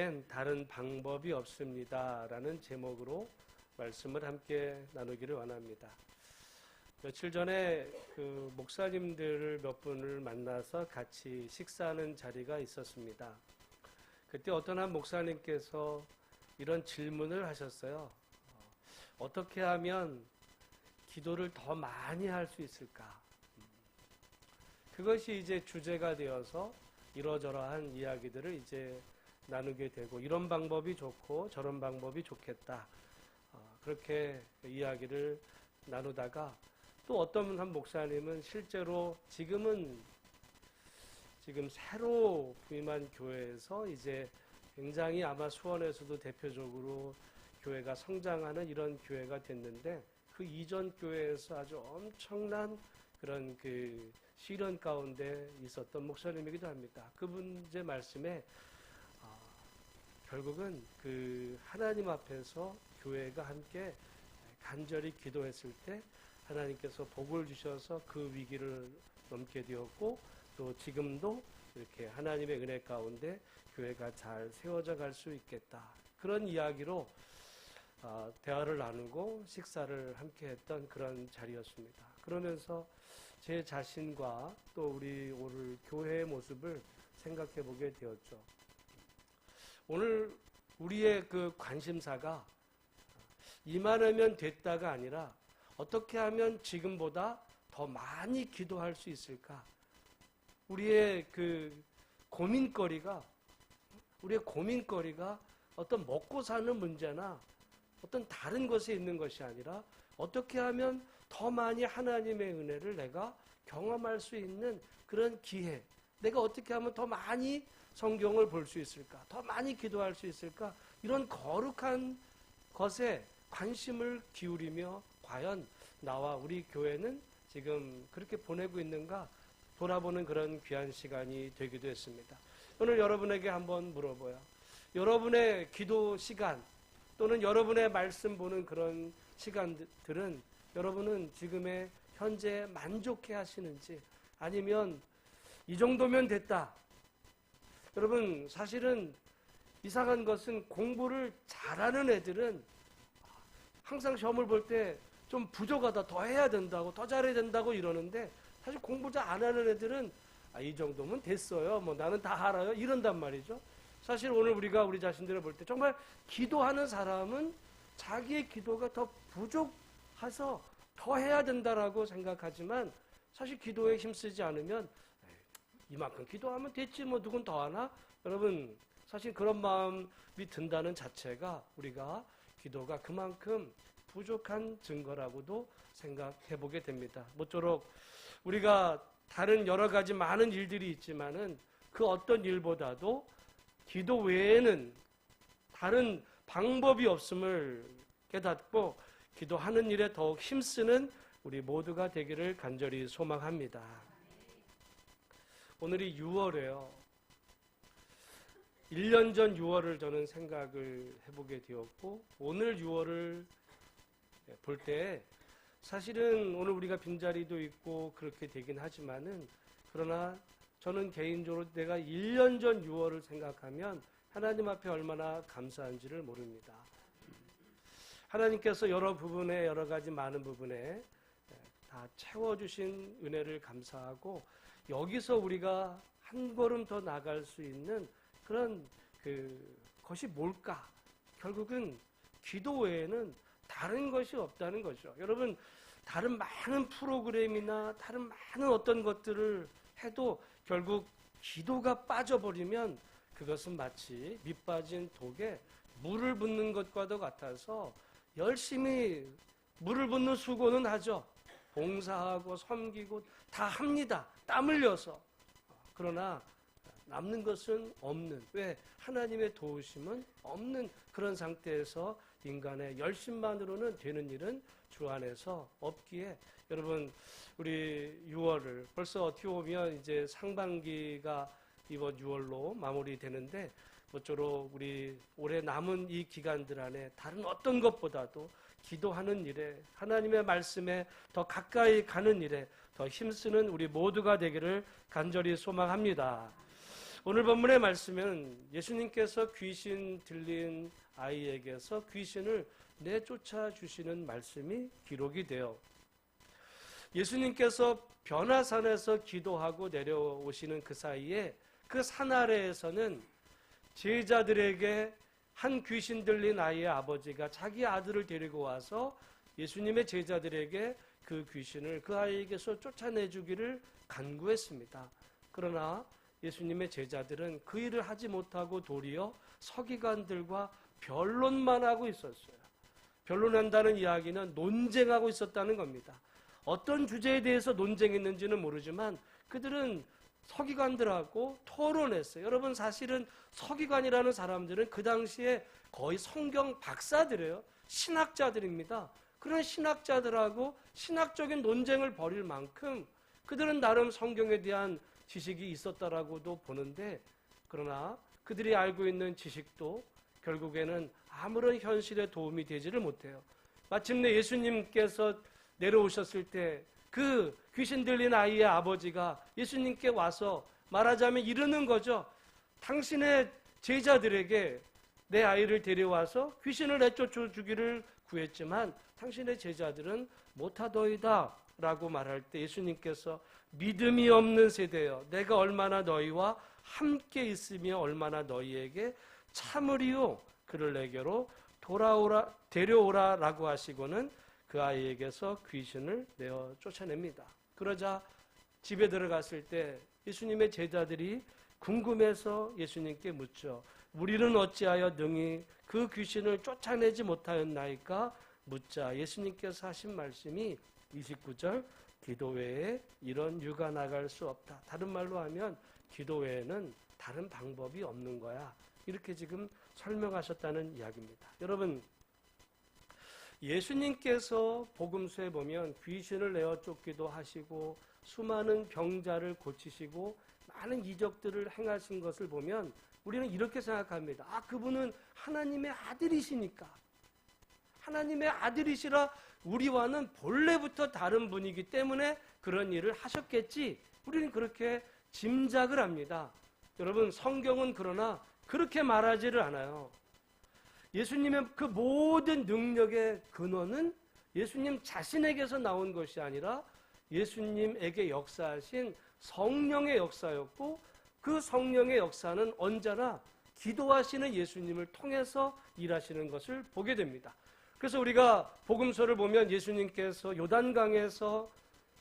외엔 다른 방법이 없습니다 라는 제목으로 말씀을 함께 나누기를 원합니다. 며칠 전에 그 목사님들을 몇 분을 만나서 같이 식사하는 자리가 있었습니다. 그때 어떤 한 목사님께서 이런 질문을 하셨어요. 어떻게 하면 기도를 더 많이 할 수 있을까? 그것이 이제 주제가 되어서 이러저러한 이야기들을 이제 나누게 되고, 이런 방법이 좋고 저런 방법이 좋겠다, 그렇게 이야기를 나누다가 또 어떤 한 목사님은 실제로 지금 새로 부임한 교회에서 이제 굉장히 아마 수원에서도 대표적으로 교회가 성장하는 이런 교회가 됐는데, 그 이전 교회에서 아주 엄청난 그런 그 시련 가운데 있었던 목사님이기도 합니다. 그분 제 말씀에 결국은 그 하나님 앞에서 교회가 함께 간절히 기도했을 때 하나님께서 복을 주셔서 그 위기를 넘게 되었고, 또 지금도 이렇게 하나님의 은혜 가운데 교회가 잘 세워져 갈 수 있겠다, 그런 이야기로 대화를 나누고 식사를 함께 했던 그런 자리였습니다. 그러면서 제 자신과 또 우리 오늘 교회의 모습을 생각해 보게 되었죠. 오늘 우리의 그 관심사가 이만하면 됐다가 아니라 어떻게 하면 지금보다 더 많이 기도할 수 있을까? 우리의 고민거리가 어떤 먹고 사는 문제나 어떤 다른 것에 있는 것이 아니라 어떻게 하면 더 많이 하나님의 은혜를 내가 경험할 수 있는 그런 기회, 내가 어떻게 하면 더 많이 성경을 볼 수 있을까, 더 많이 기도할 수 있을까, 이런 거룩한 것에 관심을 기울이며 과연 나와 우리 교회는 지금 그렇게 보내고 있는가 돌아보는 그런 귀한 시간이 되기도 했습니다. 오늘 여러분에게 한번 물어봐요. 여러분의 기도 시간 또는 여러분의 말씀 보는 그런 시간들은 여러분은 지금의 현재 만족해 하시는지, 아니면 이 정도면 됐다. 여러분, 사실은 이상한 것은 공부를 잘하는 애들은 항상 시험을 볼 때 좀 부족하다, 더 해야 된다고, 더 잘해야 된다고 이러는데, 사실 공부 잘 안 하는 애들은 이 정도면 됐어요, 뭐 나는 다 알아요, 이런단 말이죠. 사실 오늘 우리가 우리 자신들을 볼 때 정말 기도하는 사람은 자기의 기도가 더 부족해서 더 해야 된다라고 생각하지만, 사실 기도에 힘쓰지 않으면 이만큼 기도하면 됐지 뭐 누군 더 하나? 여러분, 사실 그런 마음이 든다는 자체가 우리가 기도가 그만큼 부족한 증거라고도 생각해 보게 됩니다. 모쪼록 우리가 다른 여러 가지 많은 일들이 있지만은 그 어떤 일보다도 기도 외에는 다른 방법이 없음을 깨닫고 기도하는 일에 더욱 힘쓰는 우리 모두가 되기를 간절히 소망합니다. 오늘이 6월이에요. 1년 전 6월을 저는 생각을 해보게 되었고, 오늘 6월을 볼 때 사실은 오늘 우리가 빈자리도 있고 그렇게 되긴 하지만은, 그러나 저는 개인적으로 내가 1년 전 6월을 생각하면 하나님 앞에 얼마나 감사한지를 모릅니다. 하나님께서 여러 부분에, 여러 가지 많은 부분에 다 채워주신 은혜를 감사하고, 여기서 우리가 한 걸음 더 나갈 수 있는 그런 것이 뭘까? 결국은 기도 외에는 다른 것이 없다는 거죠. 여러분, 다른 많은 프로그램이나 다른 많은 어떤 것들을 해도 결국 기도가 빠져버리면 그것은 마치 밑 빠진 독에 물을 붓는 것과도 같아서, 열심히 물을 붓는 수고는 하죠. 봉사하고 섬기고 다 합니다, 땀 흘려서. 그러나 남는 것은 없는, 왜? 하나님의 도우심은 없는 그런 상태에서 인간의 열심만으로는 되는 일은 주 안에서 없기에, 여러분, 우리 6월을 벌써 어떻게 보면 이제 상반기가 이번 6월로 마무리되는데, 모쪼록 우리 올해 남은 이 기간들 안에 다른 어떤 것보다도 기도하는 일에, 하나님의 말씀에 더 가까이 가는 일에 더 힘쓰는 우리 모두가 되기를 간절히 소망합니다. 오늘 본문의 말씀은 예수님께서 귀신 들린 아이에게서 귀신을 내쫓아 주시는 말씀이 기록이 돼요. 예수님께서 변화산에서 기도하고 내려오시는 그 사이에 그 산 아래에서는 제자들에게 한 귀신 들린 아이의 아버지가 자기 아들을 데리고 와서 예수님의 제자들에게 그 귀신을 그 아이에게서 쫓아내주기를 간구했습니다. 그러나 예수님의 제자들은 그 일을 하지 못하고 도리어 서기관들과 변론만 하고 있었어요. 변론한다는 이야기는 논쟁하고 있었다는 겁니다. 어떤 주제에 대해서 논쟁했는지는 모르지만 그들은 서기관들하고 토론했어요. 여러분, 사실은 서기관이라는 사람들은 그 당시에 거의 성경 박사들이에요. 신학자들입니다. 그런 신학자들하고 신학적인 논쟁을 벌일 만큼 그들은 나름 성경에 대한 지식이 있었다라고도 보는데, 그러나 그들이 알고 있는 지식도 결국에는 아무런 현실에 도움이 되지를 못해요. 마침내 예수님께서 내려오셨을 때 그 귀신 들린 아이의 아버지가 예수님께 와서 말하자면 이르는 거죠. 당신의 제자들에게 내 아이를 데려와서 귀신을 내쫓아 주기를 구했지만 당신의 제자들은 못하더이다 라고 말할 때 예수님께서 믿음이 없는 세대여, 내가 얼마나 너희와 함께 있으며 얼마나 너희에게 참으리요, 그를 내게로 데려오라 라고 하시고는 그 아이에게서 귀신을 내어 쫓아냅니다. 그러자 집에 들어갔을 때 예수님의 제자들이 궁금해서 예수님께 묻죠. 우리는 어찌하여 능히 그 귀신을 쫓아내지 못하였나이까 묻자 예수님께서 하신 말씀이 29절, 기도 외에 이런 유가 나갈 수 없다. 다른 말로 하면 기도 외에는 다른 방법이 없는 거야. 이렇게 지금 설명하셨다는 이야기입니다. 여러분, 예수님께서 복음서에 보면 귀신을 내어 쫓기도 하시고 수많은 병자를 고치시고 많은 이적들을 행하신 것을 보면 우리는 이렇게 생각합니다. 그분은 하나님의 아들이시니까, 하나님의 아들이시라 우리와는 본래부터 다른 분이기 때문에 그런 일을 하셨겠지, 우리는 그렇게 짐작을 합니다. 여러분, 성경은 그러나 그렇게 말하지를 않아요. 예수님의 그 모든 능력의 근원은 예수님 자신에게서 나온 것이 아니라 예수님에게 역사하신 성령의 역사였고, 그 성령의 역사는 언제나 기도하시는 예수님을 통해서 일하시는 것을 보게 됩니다. 그래서 우리가 복음서를 보면 예수님께서 요단강에서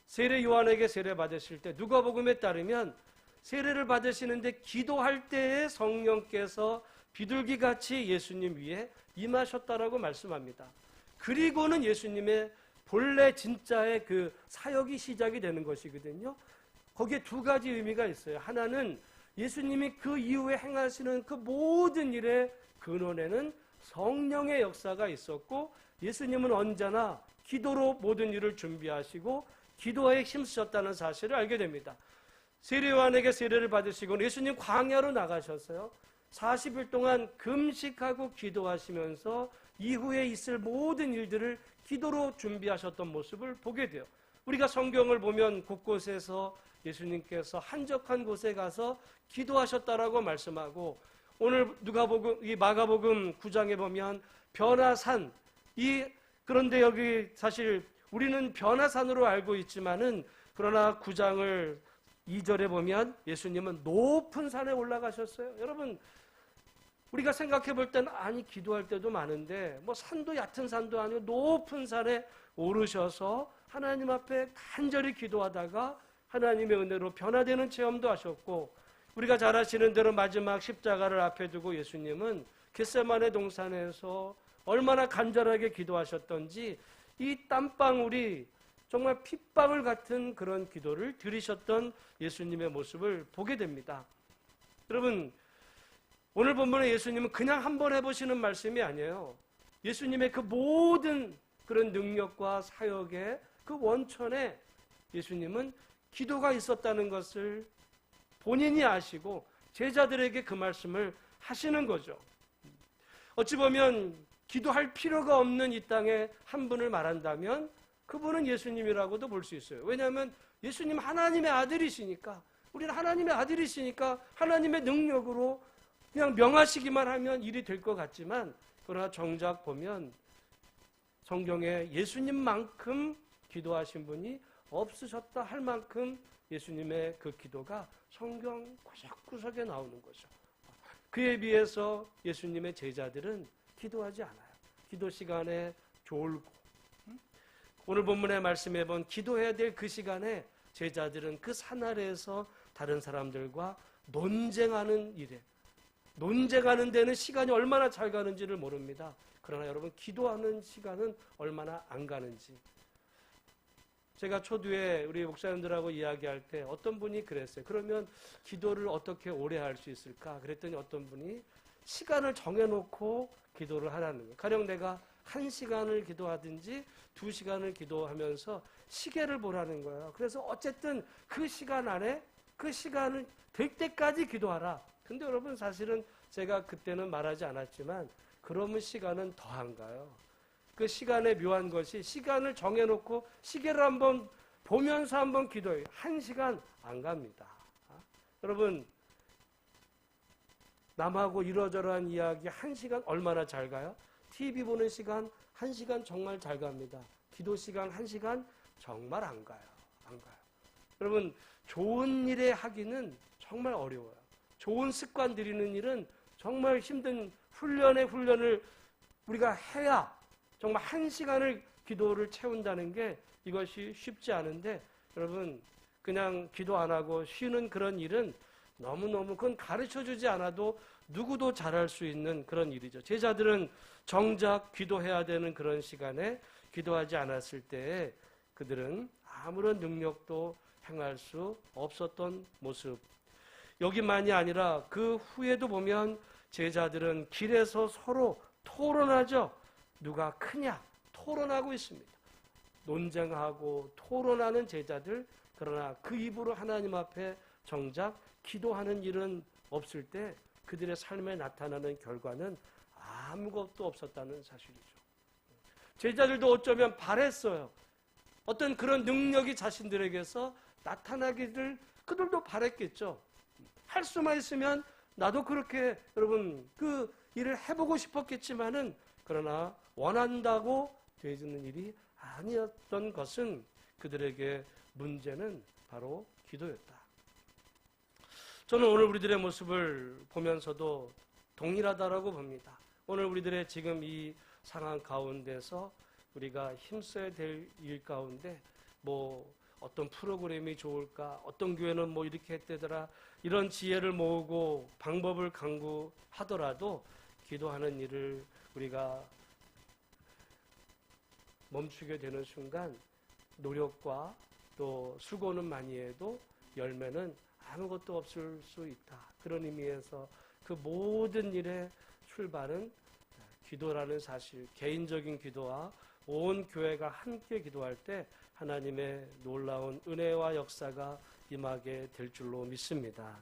세례 요한에게 세례 받으실 때 누가복음에 따르면 세례를 받으시는데 기도할 때에 성령께서 비둘기같이 예수님 위에 임하셨다라고 말씀합니다. 그리고는 예수님의 본래 진짜의 그 사역이 시작이 되는 것이거든요. 거기에 두 가지 의미가 있어요. 하나는 예수님이 그 이후에 행하시는 그 모든 일의 근원에는 성령의 역사가 있었고, 예수님은 언제나 기도로 모든 일을 준비하시고 기도에 힘쓰셨다는 사실을 알게 됩니다. 세례 요한에게 세례를 받으시고 예수님 광야로 나가셨어요. 40일 동안 금식하고 기도하시면서 이후에 있을 모든 일들을 기도로 준비하셨던 모습을 보게 돼요. 우리가 성경을 보면 곳곳에서 예수님께서 한적한 곳에 가서 기도하셨다라고 말씀하고, 오늘 이 마가복음 9장에 보면 변화산, 그런데 여기 사실 우리는 변화산으로 알고 있지만은, 그러나 9장을 2절에 보면 예수님은 높은 산에 올라가셨어요. 여러분, 우리가 생각해 볼 때는 기도할 때도 많은데 산도 얕은 산도 아니고 높은 산에 오르셔서 하나님 앞에 간절히 기도하다가 하나님의 은혜로 변화되는 체험도 하셨고, 우리가 잘 아시는 대로 마지막 십자가를 앞에 두고 예수님은 겟세마네 동산에서 얼마나 간절하게 기도하셨던지 이 땀방울이 정말 핏방울 같은 그런 기도를 드리셨던 예수님의 모습을 보게 됩니다. 여러분, 오늘 본문에 예수님은 그냥 한번 해보시는 말씀이 아니에요. 예수님의 그 모든 그런 능력과 사역의 그 원천에 예수님은 기도가 있었다는 것을 본인이 아시고 제자들에게 그 말씀을 하시는 거죠. 어찌 보면 기도할 필요가 없는 이 땅에 한 분을 말한다면 그분은 예수님이라고도 볼 수 있어요. 왜냐하면 예수님 하나님의 아들이시니까 우리는 하나님의 아들이시니까 하나님의 능력으로 그냥 명하시기만 하면 일이 될 것 같지만, 그러나 정작 보면 성경에 예수님만큼 기도하신 분이 없으셨다 할 만큼 예수님의 그 기도가 성경 구석구석에 나오는 거죠. 그에 비해서 예수님의 제자들은 기도하지 않아요. 기도 시간에 졸고, 오늘 본문의 말씀해 본 기도해야 될 그 시간에 제자들은 그 산 아래에서 다른 사람들과 논쟁하는 일에, 논쟁하는 데는 시간이 얼마나 잘 가는지를 모릅니다. 그러나 여러분, 기도하는 시간은 얼마나 안 가는지. 제가 초두에 우리 목사님들하고 이야기할 때 어떤 분이 그랬어요. 그러면 기도를 어떻게 오래 할 수 있을까? 그랬더니 어떤 분이 시간을 정해놓고 기도를 하라는 거예요. 가령 내가 1시간을 기도하든지 2시간을 기도하면서 시계를 보라는 거예요. 그래서 어쨌든 그 시간 안에 그 시간을 될 때까지 기도하라. 근데 여러분, 사실은 제가 그때는 말하지 않았지만 그러면 시간은 더 안 가요. 그 시간의 묘한 것이, 시간을 정해놓고 시계를 한번 보면서 한번 기도해요. 1시간 안 갑니다. 여러분, 남하고 이러저러한 이야기 1시간 얼마나 잘 가요? TV 보는 시간 1시간 정말 잘 갑니다. 기도 시간 1시간 정말 안 가요. 안 가요. 여러분, 좋은 일에 하기는 정말 어려워요. 좋은 습관 들이는 일은 정말 힘든 훈련을 우리가 해야 정말 1시간을 기도를 채운다는 게 이것이 쉽지 않은데, 여러분, 그냥 기도 안 하고 쉬는 그런 일은 너무너무, 그건 가르쳐주지 않아도 누구도 잘할 수 있는 그런 일이죠. 제자들은 정작 기도해야 되는 그런 시간에 기도하지 않았을 때에 그들은 아무런 능력도 행할 수 없었던 모습. 여기만이 아니라 그 후에도 보면 제자들은 길에서 서로 토론하죠. 누가 크냐? 토론하고 있습니다. 논쟁하고 토론하는 제자들, 그러나 그 입으로 하나님 앞에 정작 기도하는 일은 없을 때 그들의 삶에 나타나는 결과는 아무것도 없었다는 사실이죠. 제자들도 어쩌면 바랬어요. 어떤 그런 능력이 자신들에게서 나타나기를 그들도 바랬겠죠. 할 수만 있으면 나도 그렇게, 여러분, 그 일을 해보고 싶었겠지만은, 그러나 원한다고 되어지는 일이 아니었던 것은 그들에게 문제는 바로 기도였다. 저는 오늘 우리들의 모습을 보면서도 동일하다라고 봅니다. 오늘 우리들의 지금 이 상황 가운데서 우리가 힘써야 될 일 가운데 뭐 어떤 프로그램이 좋을까, 어떤 교회는 뭐 이렇게 했대더라, 이런 지혜를 모으고 방법을 강구하더라도 기도하는 일을 우리가 멈추게 되는 순간 노력과 또 수고는 많이 해도 열매는 아무것도 없을 수 있다. 그런 의미에서 그 모든 일의 출발은 기도라는 사실, 개인적인 기도와 온 교회가 함께 기도할 때 하나님의 놀라운 은혜와 역사가 임하게 될 줄로 믿습니다.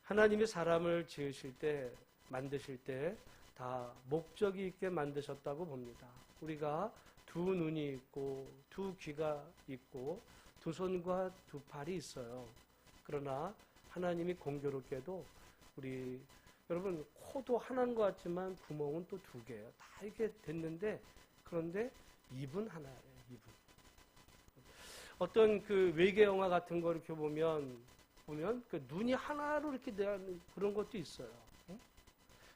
하나님이 사람을 지으실 때, 만드실 때 다 목적이 있게 만드셨다고 봅니다. 우리가 두 눈이 있고 두 귀가 있고 두 손과 두 팔이 있어요. 그러나 하나님이 공교롭게도 우리, 여러분, 코도 하나인 것 같지만 구멍은 또 두 개예요. 다 이렇게 됐는데, 그런데 입은 하나예요. 입은. 어떤 그 외계 영화 같은 거 이렇게 보면 그 눈이 하나로 이렇게 되는 그런 것도 있어요. 응?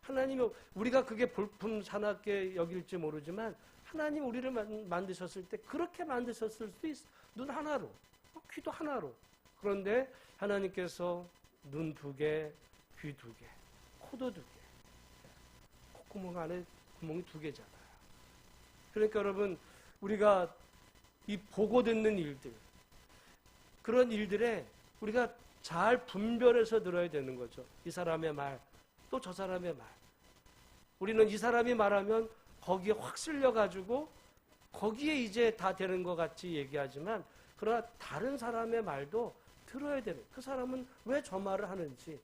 하나님이, 우리가 그게 볼품사납게 여길지 모르지만 하나님 우리를 만드셨을 때 그렇게 만드셨을 수도 있어. 눈 하나로, 귀도 하나로. 그런데 하나님께서 눈 두 개, 귀 두 개, 코도 두 개, 콧구멍 안에 구멍이 두 개잖아요. 그러니까 여러분, 우리가 이 보고 듣는 일들, 그런 일들에 우리가 잘 분별해서 들어야 되는 거죠. 이 사람의 말, 또 저 사람의 말. 우리는 이 사람이 말하면 거기에 확 쓸려가지고 거기에 이제 다 되는 것 같이 얘기하지만, 그러나 다른 사람의 말도 들어야 되는, 그 사람은 왜 저 말을 하는지,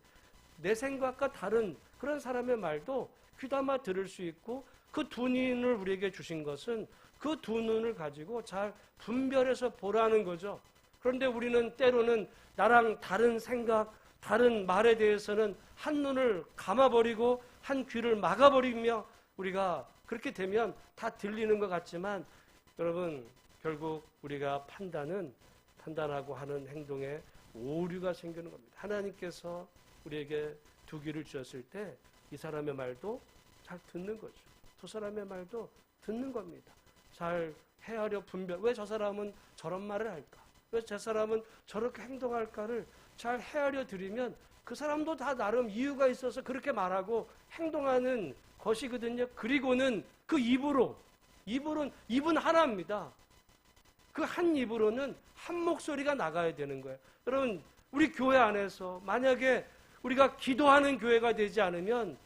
내 생각과 다른 그런 사람의 말도 귀담아 들을 수 있고, 그 두 눈을 우리에게 주신 것은 그 두 눈을 가지고 잘 분별해서 보라는 거죠. 그런데 우리는 때로는 나랑 다른 생각, 다른 말에 대해서는 한눈을 감아버리고 한 귀를 막아버리며 우리가 그렇게 되면 다 들리는 것 같지만 여러분 결국 우리가 판단하고 하는 행동에 오류가 생기는 겁니다. 하나님께서 우리에게 두 귀를 주셨을 때 이 사람의 말도 잘 듣는 거죠. 두 사람의 말도 듣는 겁니다. 잘 헤아려 분별. 왜 저 사람은 저런 말을 할까? 왜 저 사람은 저렇게 행동할까를 잘 헤아려 드리면 그 사람도 다 나름 이유가 있어서 그렇게 말하고 행동하는 것이거든요. 그리고는 그 입은 하나입니다. 그 한 입으로는 한 목소리가 나가야 되는 거예요. 여러분 우리 교회 안에서 만약에 우리가 기도하는 교회가 되지 않으면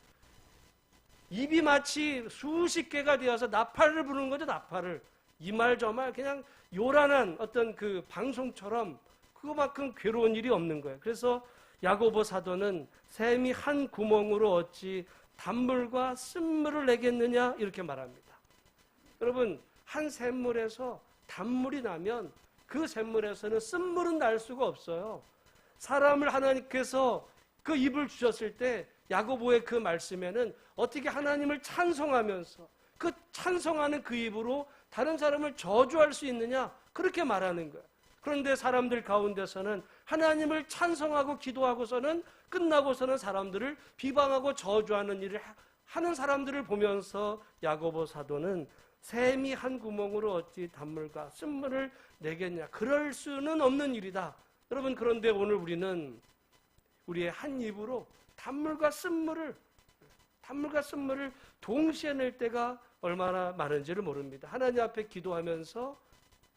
입이 마치 수십 개가 되어서 나팔을 부르는 거죠. 나팔을 이 말 저 말 그냥 요란한 어떤 그 방송처럼 그거만큼 괴로운 일이 없는 거예요. 그래서 야고보 사도는 샘이 한 구멍으로 어찌 단물과 쓴물을 내겠느냐 이렇게 말합니다. 여러분 한 샘물에서 단물이 나면 그 샘물에서는 쓴물은 날 수가 없어요. 사람을 하나님께서 그 입을 주셨을 때 야고보의 그 말씀에는 어떻게 하나님을 찬송하면서 그 찬송하는 그 입으로 다른 사람을 저주할 수 있느냐 그렇게 말하는 거예요. 그런데 사람들 가운데서는 하나님을 찬송하고 기도하고서는 끝나고서는 사람들을 비방하고 저주하는 일을 하는 사람들을 보면서 야고보 사도는 샘이 한 구멍으로 어찌 단물과 쓴물을 내겠냐. 그럴 수는 없는 일이다. 여러분 그런데 오늘 우리는 우리의 한 입으로 단물과 쓴물을 동시에 낼 때가 얼마나 많은지를 모릅니다. 하나님 앞에 기도하면서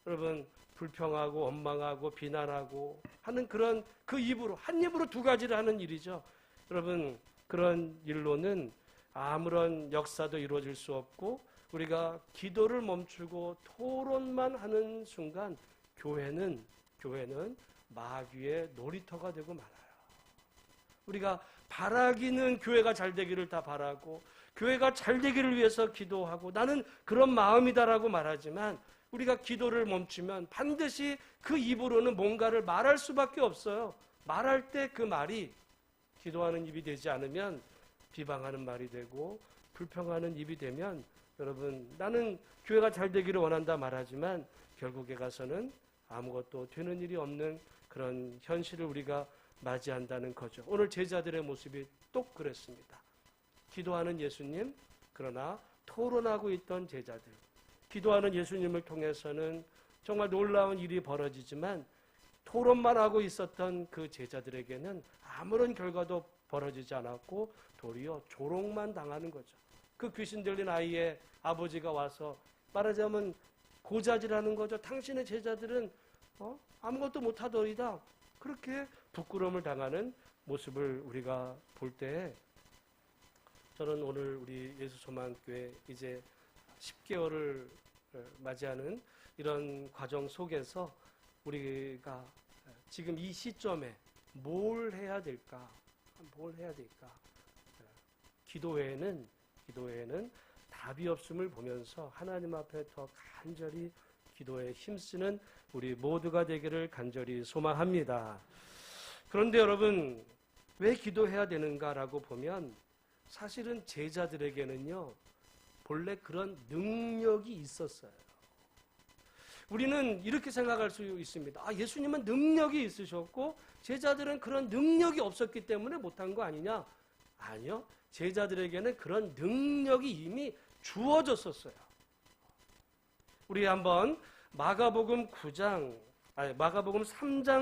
여러분 불평하고 원망하고 비난하고 하는 그런 그 입으로 한 입으로 두 가지를 하는 일이죠. 여러분 그런 일로는 아무런 역사도 이루어질 수 없고 우리가 기도를 멈추고 토론만 하는 순간 교회는 마귀의 놀이터가 되고 말아요. 우리가 바라기는 교회가 잘 되기를 다 바라고 교회가 잘 되기를 위해서 기도하고 나는 그런 마음이다라고 말하지만 우리가 기도를 멈추면 반드시 그 입으로는 뭔가를 말할 수밖에 없어요. 말할 때 그 말이 기도하는 입이 되지 않으면 비방하는 말이 되고 불평하는 입이 되면 여러분 나는 교회가 잘 되기를 원한다 말하지만 결국에 가서는 아무것도 되는 일이 없는 그런 현실을 우리가 맞이한다는 거죠. 오늘 제자들의 모습이 똑 그랬습니다. 기도하는 예수님, 그러나 토론하고 있던 제자들. 기도하는 예수님을 통해서는 정말 놀라운 일이 벌어지지만 토론만 하고 있었던 그 제자들에게는 아무런 결과도 벌어지지 않았고 도리어 조롱만 당하는 거죠. 그 귀신 들린 아이의 아버지가 와서 말하자면 고자질하는 거죠. 당신의 제자들은 아무것도 못하더이다. 그렇게 부끄러움을 당하는 모습을 우리가 볼 때 저는 오늘 우리 예수소망교회 이제 10개월을 맞이하는 이런 과정 속에서 우리가 지금 이 시점에 뭘 해야 될까? 기도 외에는 답이 없음을 보면서 하나님 앞에 더 간절히 기도에 힘쓰는 우리 모두가 되기를 간절히 소망합니다. 그런데 여러분 왜 기도해야 되는가라고 보면 사실은 제자들에게는요 본래 그런 능력이 있었어요. 우리는 이렇게 생각할 수 있습니다. 예수님은 능력이 있으셨고 제자들은 그런 능력이 없었기 때문에 못한 거 아니냐? 아니요. 제자들에게는 그런 능력이 이미 주어졌었어요. 우리 한번 마가복음 3장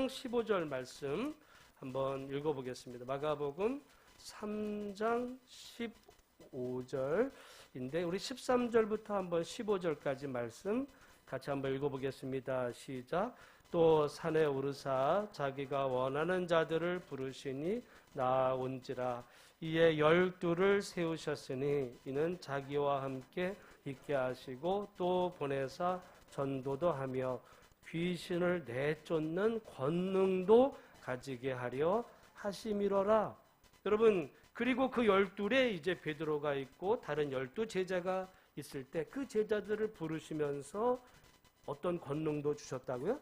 15절 말씀 한번 읽어보겠습니다. 마가복음 3장 15절인데 우리 13절부터 한번 15절까지 말씀 같이 한번 읽어보겠습니다. 시작. 또 산에 오르사 자기가 원하는 자들을 부르시니 나온지라. 이에 12를 세우셨으니 이는 자기와 함께 있게 하시고 또 보내사 전도도 하며 귀신을 내쫓는 권능도 가지게 하려 하심이로라. 여러분 그리고 그 12에 이제 베드로가 있고 다른 12 제자가 있을 때 그 제자들을 부르시면서 어떤 권능도 주셨다고요?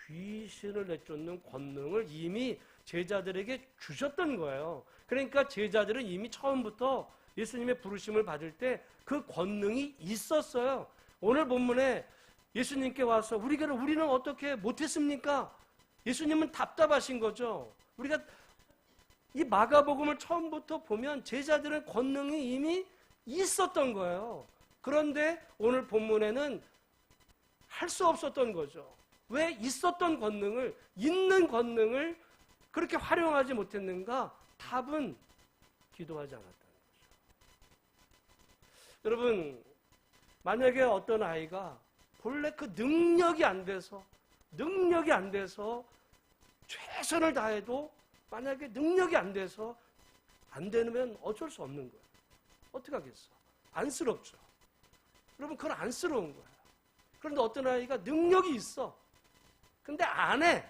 귀신을 내쫓는 권능을 이미 제자들에게 주셨던 거예요. 그러니까 제자들은 이미 처음부터 예수님의 부르심을 받을 때 그 권능이 있었어요. 오늘 본문에 예수님께 와서 우리는 어떻게 못했습니까? 예수님은 답답하신 거죠. 우리가 이 마가복음을 처음부터 보면 제자들은 권능이 이미 있었던 거예요. 그런데 오늘 본문에는 할 수 없었던 거죠. 왜 있었던 권능을, 있는 권능을 그렇게 활용하지 못했는가? 답은 기도하지 않았다는 거죠. 여러분, 만약에 어떤 아이가 본래 그 능력이 안 돼서 최선을 다해도 만약에 능력이 안 돼서 안 되면 어쩔 수 없는 거예요. 어떻게 하겠어? 안쓰럽죠. 여러분, 그건 안쓰러운 거예요. 그런데 어떤 아이가 능력이 있어. 근데 안 해.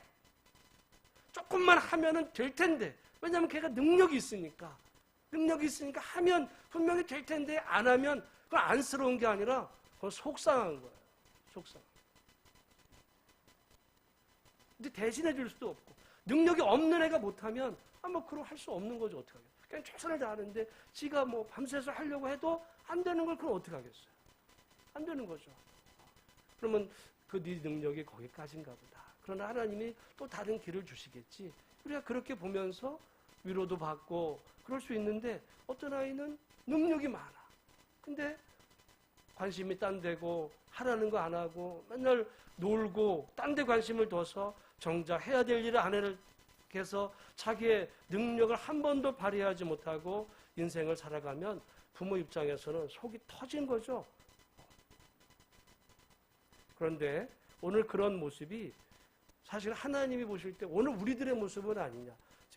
조금만 하면은 될 텐데. 왜냐하면 걔가 능력이 있으니까 하면 분명히 될 텐데 안 하면 그건 안쓰러운 게 아니라 그건 속상한 거예요. 속상. 근데 대신해 줄 수도 없고 능력이 없는 애가 못하면 뭐 그럼 할 수 없는 거죠. 어떻게 하겠어요? 그냥 최선을 다하는데 지가 뭐 밤새서 하려고 해도 안 되는 걸 그럼 어떻게 하겠어요? 안 되는 거죠. 그러면 그 네 능력이 거기까지인가 보다. 그러나 하나님이 또 다른 길을 주시겠지. 우리가 그렇게 보면서 위로도 받고 그럴 수 있는데 어떤 아이는 능력이 많아. 근데 관심이 딴 데고 하라는 거 안 하고 맨날 놀고 딴 데 관심을 둬서 정작 해야 될 일을 안 해서 자기의 능력을 한 번도 발휘하지 못하고 인생을 살아가면 부모 입장에서는 속이 터진 거죠. 그런데 오늘 그런 모습이 사실 하나님이 보실 때 오늘 우리들의 모습은 아니냐.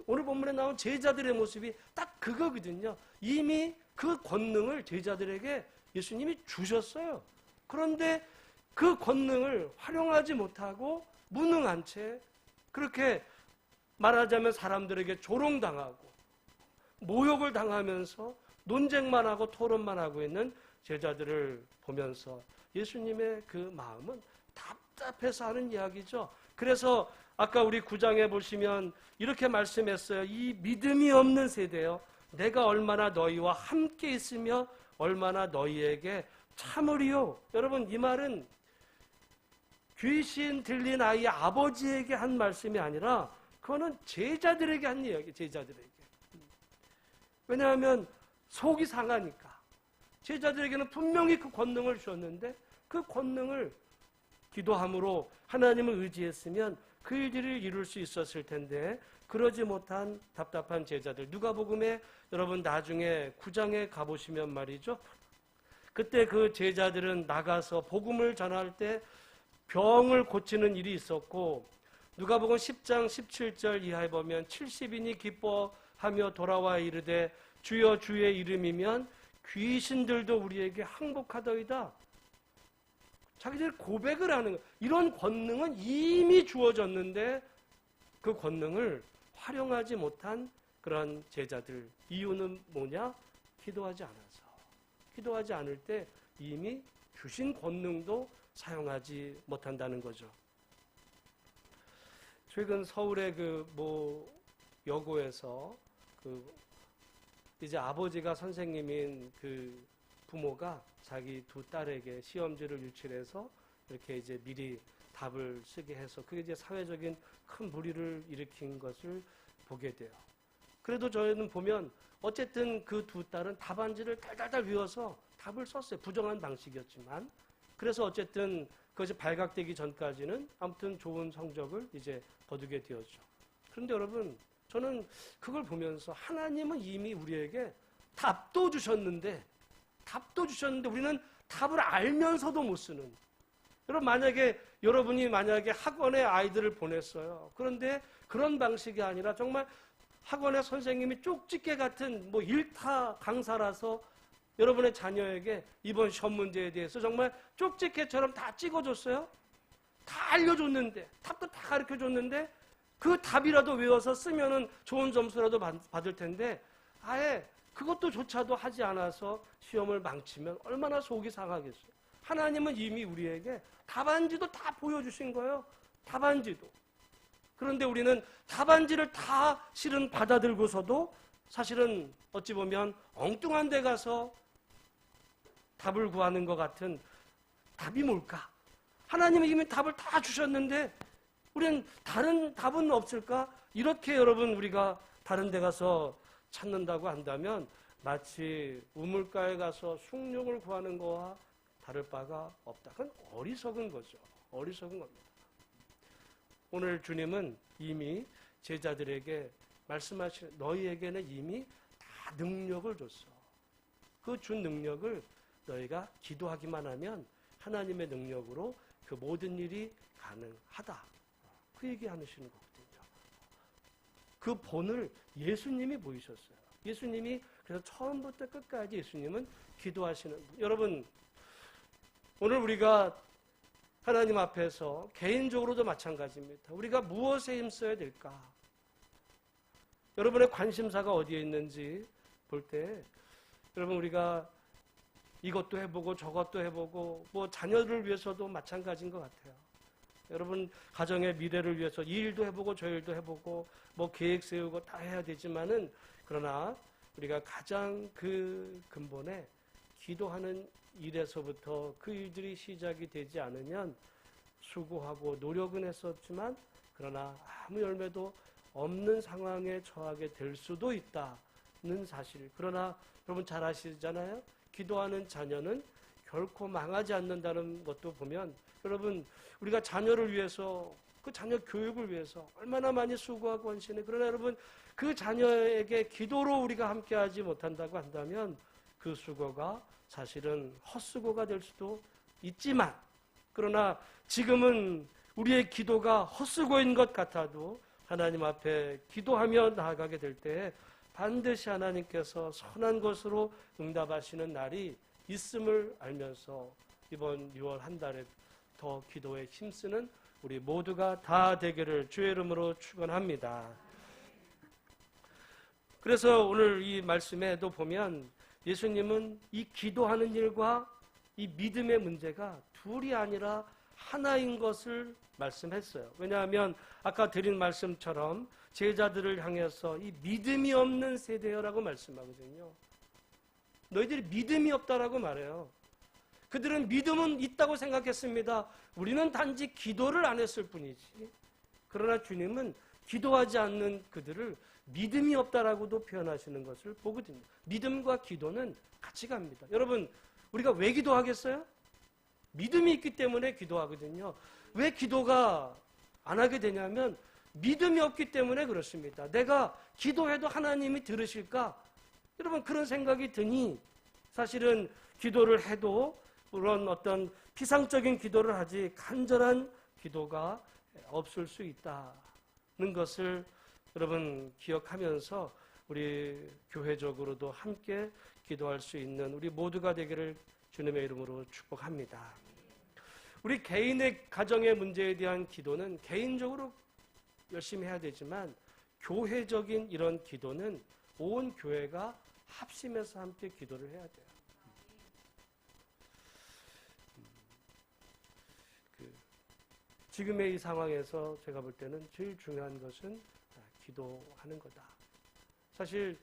오늘 본문에 나온 제자들의 모습이 딱 그거거든요. 이미 그 권능을 제자들에게 예수님이 주셨어요. 그런데 그 권능을 활용하지 못하고 무능한 채 그렇게 말하자면 사람들에게 조롱당하고 모욕을 당하면서 논쟁만 하고 토론만 하고 있는 제자들을 보면서 예수님의 그 마음은 답답해서 하는 이야기죠. 그래서 아까 우리 9장에 보시면 이렇게 말씀했어요. 이 믿음이 없는 세대여, 내가 얼마나 너희와 함께 있으며 얼마나 너희에게 참으리요. 여러분, 이 말은 귀신 들린 아이의 아버지에게 한 말씀이 아니라 그거는 제자들에게 한 이야기, 제자들에게. 왜냐하면 속이 상하니까. 제자들에게는 분명히 그 권능을 주셨는데 그 권능을 기도함으로 하나님을 의지했으면 그 일들을 이룰 수 있었을 텐데 그러지 못한 답답한 제자들. 누가복음에 여러분 나중에 9장에 가보시면 말이죠. 그때 그 제자들은 나가서 복음을 전할 때 병을 고치는 일이 있었고 누가복음 10장 17절 이하에 보면 70인이 기뻐하며 돌아와 이르되 주여 주의 이름이면 귀신들도 우리에게 항복하더이다. 자기들 고백을 하는 거예요. 이런 권능은 이미 주어졌는데 그 권능을 활용하지 못한 그런 제자들. 이유는 뭐냐? 기도하지 않아서. 기도하지 않을 때 이미 주신 권능도 사용하지 못한다는 거죠. 최근 서울의 여고에서 이제 아버지가 선생님인 그 부모가 자기 두 딸에게 시험지를 유출해서 이렇게 이제 미리 답을 쓰게 해서 그게 이제 사회적인 큰 무리를 일으킨 것을 보게 돼요. 그래도 저희는 보면 어쨌든 그 두 딸은 답안지를 달달달 외워서 답을 썼어요. 부정한 방식이었지만. 그래서 어쨌든 그것이 발각되기 전까지는 아무튼 좋은 성적을 이제 거두게 되었죠. 그런데 여러분, 저는 그걸 보면서 하나님은 이미 우리에게 답도 주셨는데 우리는 답을 알면서도 못 쓰는. 여러분, 여러분이 만약에 학원에 아이들을 보냈어요. 그런데 그런 방식이 아니라 정말 학원의 선생님이 쪽집게 같은 일타 강사라서 여러분의 자녀에게 이번 시험 문제에 대해서 정말 쪽집게처럼 다 찍어줬어요. 다 알려줬는데, 답도 다 가르쳐줬는데 그 답이라도 외워서 쓰면은 좋은 점수라도 받을 텐데 아예 그것도 조차도 하지 않아서 시험을 망치면 얼마나 속이 상하겠어요. 하나님은 이미 우리에게 답안지도 다 보여주신 거예요. 답안지도. 그런데 우리는 답안지를 다 실은 받아들고서도 사실은 어찌 보면 엉뚱한 데 가서 답을 구하는 것 같은, 답이 뭘까? 하나님이 이미 답을 다 주셨는데 우리는 다른 답은 없을까? 이렇게 여러분 우리가 다른 데 가서 찾는다고 한다면 마치 우물가에 가서 숭늉을 구하는 거와 다를 바가 없다. 그건 어리석은 거죠. 어리석은 겁니다. 오늘 주님은 이미 제자들에게 말씀하시는, 너희에게는 이미 다 능력을 줬어. 그 준 능력을 너희가 기도하기만 하면 하나님의 능력으로 그 모든 일이 가능하다. 그 얘기 하시는 거거든요. 그 본을 예수님이 보이셨어요. 예수님이 그래서 처음부터 끝까지 예수님은 기도하시는, 여러분 오늘 우리가 하나님 앞에서 개인적으로도 마찬가지입니다. 우리가 무엇에 힘써야 될까? 여러분의 관심사가 어디에 있는지 볼 때 여러분 우리가 이것도 해보고 저것도 해보고 뭐 자녀를 위해서도 마찬가지인 것 같아요. 여러분 가정의 미래를 위해서 이 일도 해보고 저 일도 해보고 뭐 계획 세우고 다 해야 되지만은 그러나 우리가 가장 그 근본에 기도하는 일에서부터 그 일들이 시작이 되지 않으면 수고하고 노력은 했었지만 그러나 아무 열매도 없는 상황에 처하게 될 수도 있다는 사실. 그러나 여러분 잘 아시잖아요. 기도하는 자녀는 결코 망하지 않는다는 것도 보면 여러분 우리가 자녀를 위해서 그 자녀 교육을 위해서 얼마나 많이 수고하고 헌신해. 그러나 여러분 그 자녀에게 기도로 우리가 함께하지 못한다고 한다면 그 수고가 사실은 헛수고가 될 수도 있지만 그러나 지금은 우리의 기도가 헛수고인 것 같아도 하나님 앞에 기도하며 나아가게 될 때 반드시 하나님께서 선한 것으로 응답하시는 날이 있음을 알면서 이번 6월 한 달에 더 기도에 힘쓰는 우리 모두가 다 되기를 주의 이름으로 축원합니다. 그래서 오늘 이 말씀에도 보면 예수님은 이 기도하는 일과 이 믿음의 문제가 둘이 아니라 하나인 것을 말씀했어요. 왜냐하면 아까 드린 말씀처럼 제자들을 향해서 이 믿음이 없는 세대여라고 말씀하거든요. 너희들이 믿음이 없다라고 말해요. 그들은 믿음은 있다고 생각했습니다. 우리는 단지 기도를 안 했을 뿐이지. 그러나 주님은 기도하지 않는 그들을 믿음이 없다라고도 표현하시는 것을 보거든요. 믿음과 기도는 같이 갑니다. 여러분, 우리가 왜 기도하겠어요? 믿음이 있기 때문에 기도하거든요. 왜 기도가 안 하게 되냐면 믿음이 없기 때문에 그렇습니다. 내가 기도해도 하나님이 들으실까? 여러분 그런 생각이 드니 사실은 기도를 해도 그런 어떤 피상적인 기도를 하지 간절한 기도가 없을 수 있다는 것을 여러분 기억하면서 우리 교회적으로도 함께 기도할 수 있는 우리 모두가 되기를 주님의 이름으로 축복합니다. 우리 개인의 가정의 문제에 대한 기도는 개인적으로 열심히 해야 되지만 교회적인 이런 기도는 온 교회가 합심해서 함께 기도를 해야 돼요. 지금의 이 상황에서 제가 볼 때는 제일 중요한 것은 기도하는 거다. 사실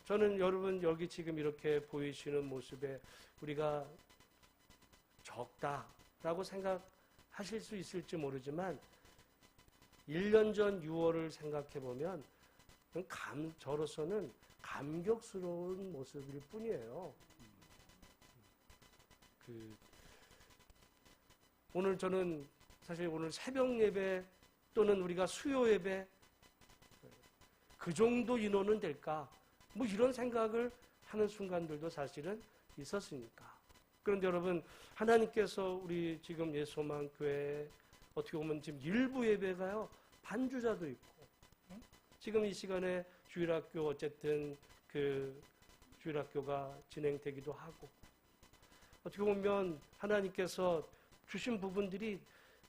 저는 여러분 여기 지금 이렇게 보이시는 모습에 우리가 적다라고 생각하실 수 있을지 모르지만 1년 전 6월을 생각해보면 저로서는 감격스러운 모습일 뿐이에요. 오늘 저는 사실 오늘 새벽 예배 또는 우리가 수요 예배 그 정도 인원은 될까? 뭐 이런 생각을 하는 순간들도 사실은 있었으니까. 그런데 여러분 하나님께서 우리 지금 예수소망교회 어떻게 보면 지금 일부 예배가요 반주자도 있고 지금 이 시간에 주일학교 어쨌든 그 주일학교가 진행되기도 하고 어떻게 보면 하나님께서 주신 부분들이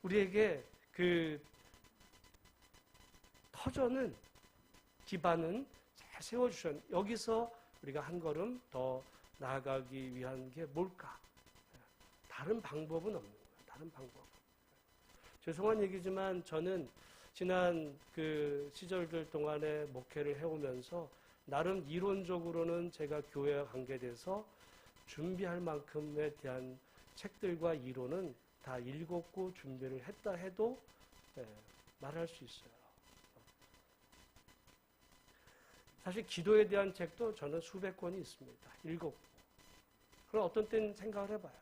우리에게 그 터전은 기반은 잘 세워주셨는데 여기서 우리가 한 걸음 더 나아가기 위한 게 뭘까? 다른 방법은 없는 거예요. 다른 방법. 죄송한 얘기지만 저는 지난 그 시절들 동안에 목회를 해오면서 나름 이론적으로는 제가 교회와 관계돼서 준비할 만큼에 대한 책들과 이론은 다 읽었고 준비를 했다 해도 말할 수 있어요. 사실 기도에 대한 책도 저는 수백 권이 있습니다. 읽었고. 그럼 어떤 때는 생각을 해봐요.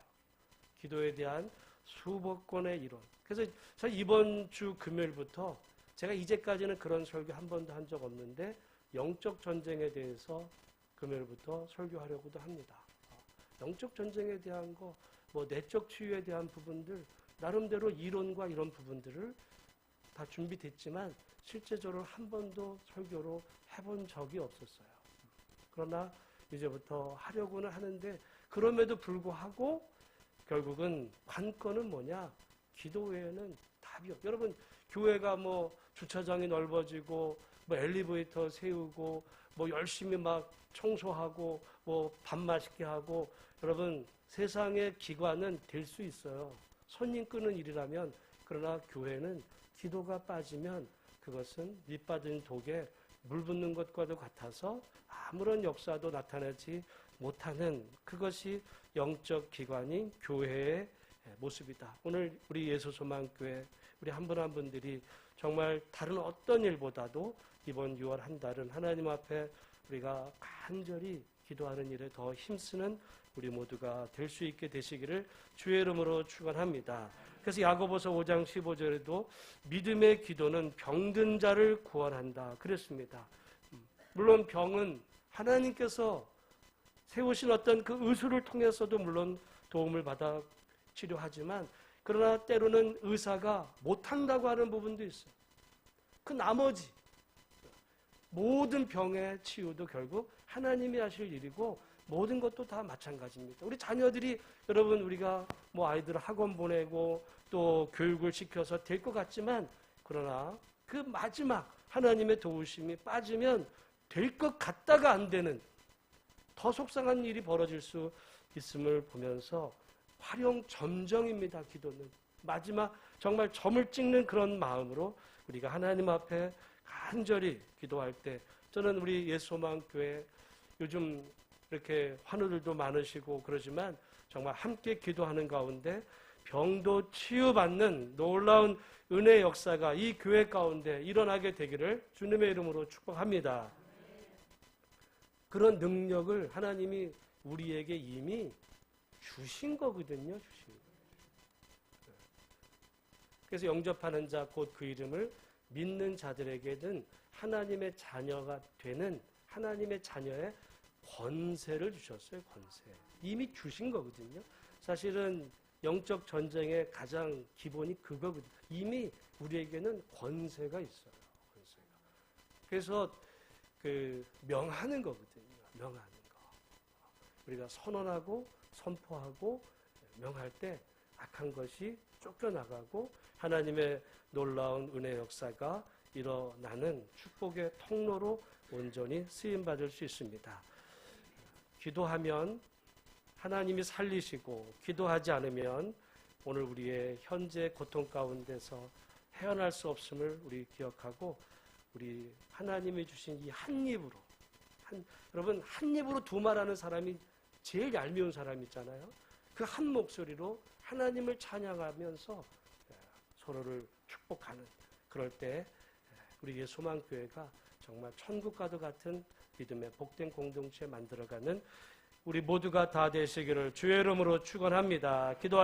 기도에 대한 수백 권의 이론. 그래서 저 이번 주 금요일부터 제가 이제까지는 그런 설교 한 번도 한 적 없는데 영적 전쟁에 대해서 금요일부터 설교하려고도 합니다. 영적 전쟁에 대한 거, 뭐 내적 치유에 대한 부분들, 나름대로 이론과 이런 부분들을 다 준비됐지만 실제적으로 한 번도 설교로 해본 적이 없었어요. 그러나 이제부터 하려고는 하는데 그럼에도 불구하고 결국은 관건은 뭐냐? 기도 외에는 답이 없어요. 여러분 교회가 뭐 주차장이 넓어지고 뭐 엘리베이터 세우고 뭐 열심히 막 청소하고 뭐 밥 맛있게 하고 여러분 세상의 기관은 될 수 있어요. 손님 끄는 일이라면. 그러나 교회는 기도가 빠지면 그것은 밑빠진 독에 물 붓는 것과도 같아서 아무런 역사도 나타내지 못하는 그것이 영적 기관인 교회의 모습이다. 오늘 우리 예수소망교회 우리 한 분 한 분들이 정말 다른 어떤 일보다도 이번 6월 한 달은 하나님 앞에 우리가 간절히 기도하는 일에 더 힘쓰는 우리 모두가 될 수 있게 되시기를 주의 이름으로 축원합니다. 그래서 야고보서 5장 15절에도 믿음의 기도는 병든 자를 구원한다 그랬습니다. 물론 병은 하나님께서 세우신 어떤 그 의술을 통해서도 물론 도움을 받아 치료하지만 그러나 때로는 의사가 못한다고 하는 부분도 있어요. 그 나머지 모든 병의 치유도 결국 하나님이 하실 일이고 모든 것도 다 마찬가지입니다. 우리 자녀들이 여러분 우리가 뭐 아이들을 학원 보내고 또 교육을 시켜서 될 것 같지만 그러나 그 마지막 하나님의 도우심이 빠지면 될 것 같다가 안 되는 더 속상한 일이 벌어질 수 있음을 보면서 활용점정입니다. 기도는 마지막 정말 점을 찍는 그런 마음으로 우리가 하나님 앞에 간절히 기도할 때 저는 우리 예수소망교회 요즘 이렇게 환우들도 많으시고 그러지만 정말 함께 기도하는 가운데 병도 치유받는 놀라운 은혜의 역사가 이 교회 가운데 일어나게 되기를 주님의 이름으로 축복합니다. 그런 능력을 하나님이 우리에게 이미 주신 거거든요. 주신 거. 그래서 영접하는 자 곧 그 이름을 믿는 자들에게는 하나님의 자녀가 되는 하나님의 자녀의 권세를 주셨어요. 권세. 이미 주신 거거든요. 사실은 영적 전쟁의 가장 기본이 그거거든요. 이미 우리에게는 권세가 있어요. 권세가. 그래서 그 명하는 거거든요. 명하는 거. 우리가 선언하고 선포하고 명할 때 악한 것이 쫓겨나가고 하나님의 놀라운 은혜 역사가 일어나는 축복의 통로로 온전히 쓰임받을 수 있습니다. 기도하면 하나님이 살리시고 기도하지 않으면 오늘 우리의 현재 고통 가운데서 헤어날 수 없음을 우리 기억하고 우리 하나님이 주신 이 한 입으로 여러분 한 입으로 두 말하는 사람이 제일 얄미운 사람 있잖아요. 그 한 목소리로 하나님을 찬양하면서 서로를 축복하는 그럴 때 우리의 소망교회가 정말 천국과도 같은 믿음의 복된 공동체 만들어가는 우리 모두가 다 되시기를 주의 이름으로 축원합니다. 기도